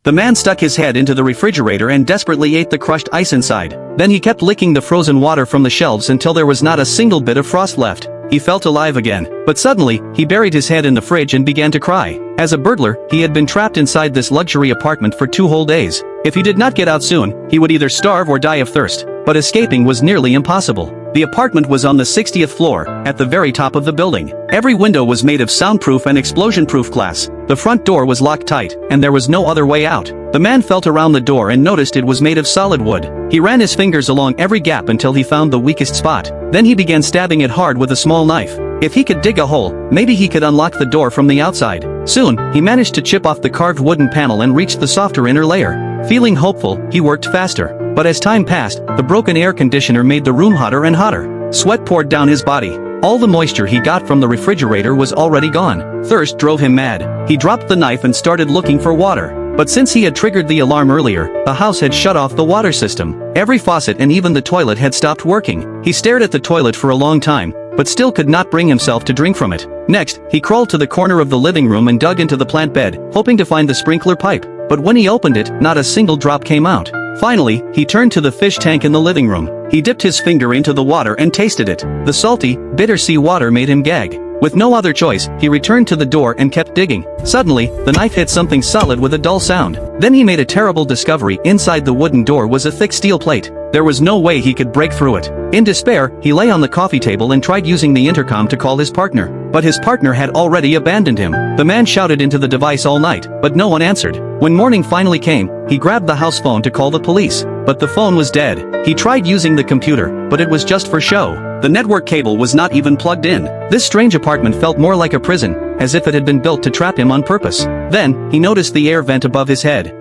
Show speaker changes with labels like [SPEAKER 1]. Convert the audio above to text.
[SPEAKER 1] The man stuck his head into the refrigerator and desperately ate the crushed ice inside. Then he kept licking the frozen water from the shelves until there was not a single bit of frost left. He felt alive again. But suddenly, he buried his head in the fridge and began to cry. As a burglar, he had been trapped inside this luxury apartment for 2 whole days. If he did not get out soon, he would either starve or die of thirst. But escaping was nearly impossible. The apartment was on the 60th floor, at the very top of the building. Every window was made of soundproof and explosion-proof glass. The front door was locked tight, and there was no other way out. The man felt around the door and noticed it was made of solid wood. He ran his fingers along every gap until he found the weakest spot. Then he began stabbing it hard with a small knife. If he could dig a hole, maybe he could unlock the door from the outside. Soon, he managed to chip off the carved wooden panel and reached the softer inner layer. Feeling hopeful, he worked faster. But as time passed, the broken air conditioner made the room hotter and hotter. Sweat poured down his body. All the moisture he got from the refrigerator was already gone. Thirst drove him mad. He dropped the knife and started looking for water. But since he had triggered the alarm earlier, the house had shut off the water system. Every faucet and even the toilet had stopped working. He stared at the toilet for a long time, but still could not bring himself to drink from it. Next, he crawled to the corner of the living room and dug into the plant bed, hoping to find the sprinkler pipe. But when he opened it, not a single drop came out. Finally, he turned to the fish tank in the living room. He dipped his finger into the water and tasted it. The salty, bitter sea water made him gag. With no other choice, he returned to the door and kept digging. Suddenly, the knife hit something solid with a dull sound. Then he made a terrible discovery. Inside the wooden door was a thick steel plate. There was no way he could break through it. In despair, he lay on the coffee table and tried using the intercom to call his partner. But his partner had already abandoned him. The man shouted into the device all night, but no one answered. When morning finally came, he grabbed the house phone to call the police. But the phone was dead. He tried using the computer, but it was just for show. The network cable was not even plugged in. This strange apartment felt more like a prison, as if it had been built to trap him on purpose. Then, he noticed the air vent above his head.